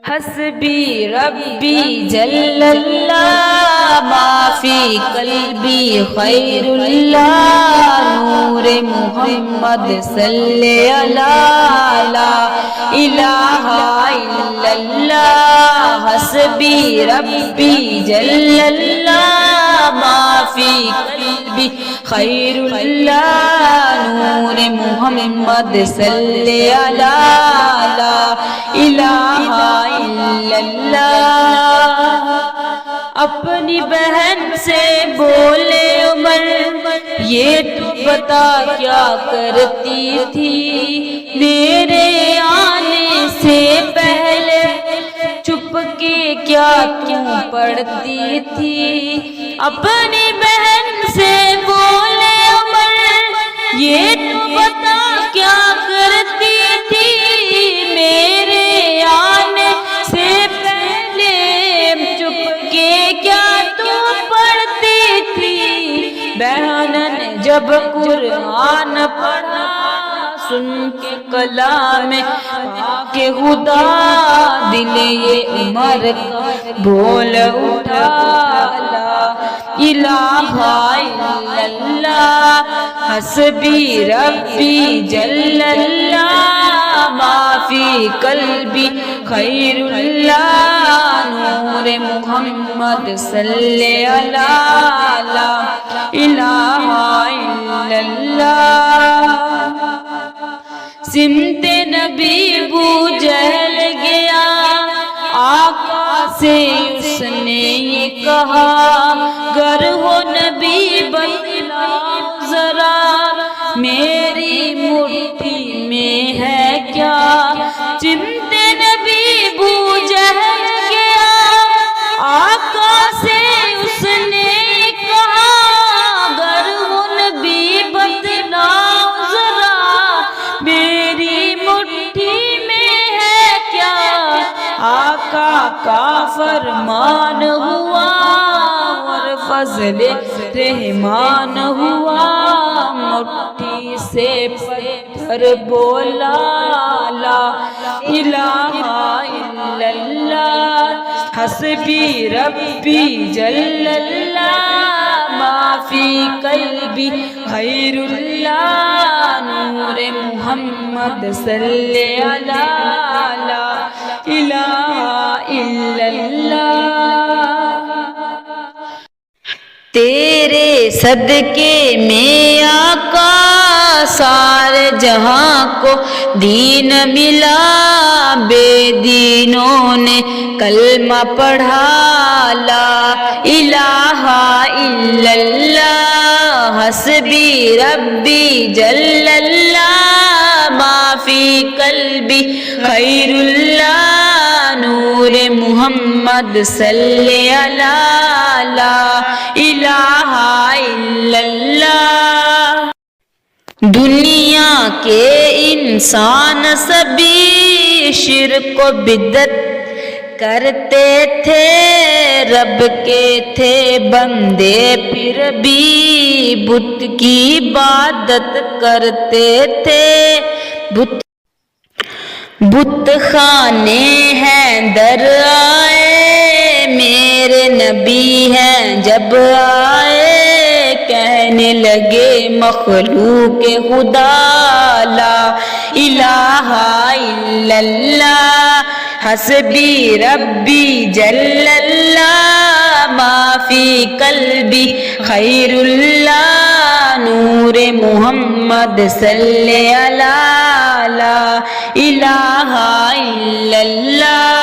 حسبی ربی جل اللہ ما فی قلبی خیر اللہ نور محمد صلی اللہ لا الہ الا اللہ حسبی ربی جل اللہ ما فی قلبی خیر اللہ نور محمد صلی اللہ لا الہ الا اللہ اپنی بہن سے بولے عمر یہ تو بتا کیا کرتی تھی میرے آنے سے پہلے چھپ کے کیا کیوں پڑھتی تھی اپنی بہن سے بولے عمر یہ تو بتا کیا کرتی تھی میرے آنے سے پہلے چھپ کے کیا تو پڑھتی تھی بہن نے جب قرآن پڑھا سن کے کلام پاک خدا دل یہ عمر کا بول اٹھا لا الہ الا اللہ حسبی ربی جل اللہ ما فی قلبی خیر اللہ نور محمد صلی اللہ لا الہ الا اللہ سمت نبی ابو جہل گیا آقا سے اس نے یہ کہا گر ہو نبی بتلاؤ ذرا میری مٹھی میں ہے کیا سمت نبی ابو جہل گیا آقا سے اس نے کہا گر ہو نبی بتلاؤ ذرا میری مٹھی میں ہے کیا آقا کا فرمان ہوا اور فضل رحمان ہوا مٹھی سے پتھر بولا لا الہ الا اللہ حسبی ربی جل اللہ ما فی قلبی خیر اللہ نور محمد صلی اللہ لا الہ الا اللہ تیرے صدقے میں آقا سارے جہاں کو دین ملا بے دینوں نے کلمہ پڑھا لا الہ الا اللہ حسبی ربی جل اللہ ما فی قلبی خیر اللہ نور محمد صلی اللہ لا الہ الا اللہ دنیا کے انسان سبھی شرک و بدعت کرتے تھے رب کے تھے بندے پھر بھی بت کی عبادت کرتے تھے بت خانے ہیں در آئے میرے نبی ہیں جب آئے کہنے لگے مخلوق خدا لا الہ الا اللہ حسبی ربی جل اللہ ما فی قلبی خیر اللہ نور محمد صلی اللہ لا الہ الا اللہ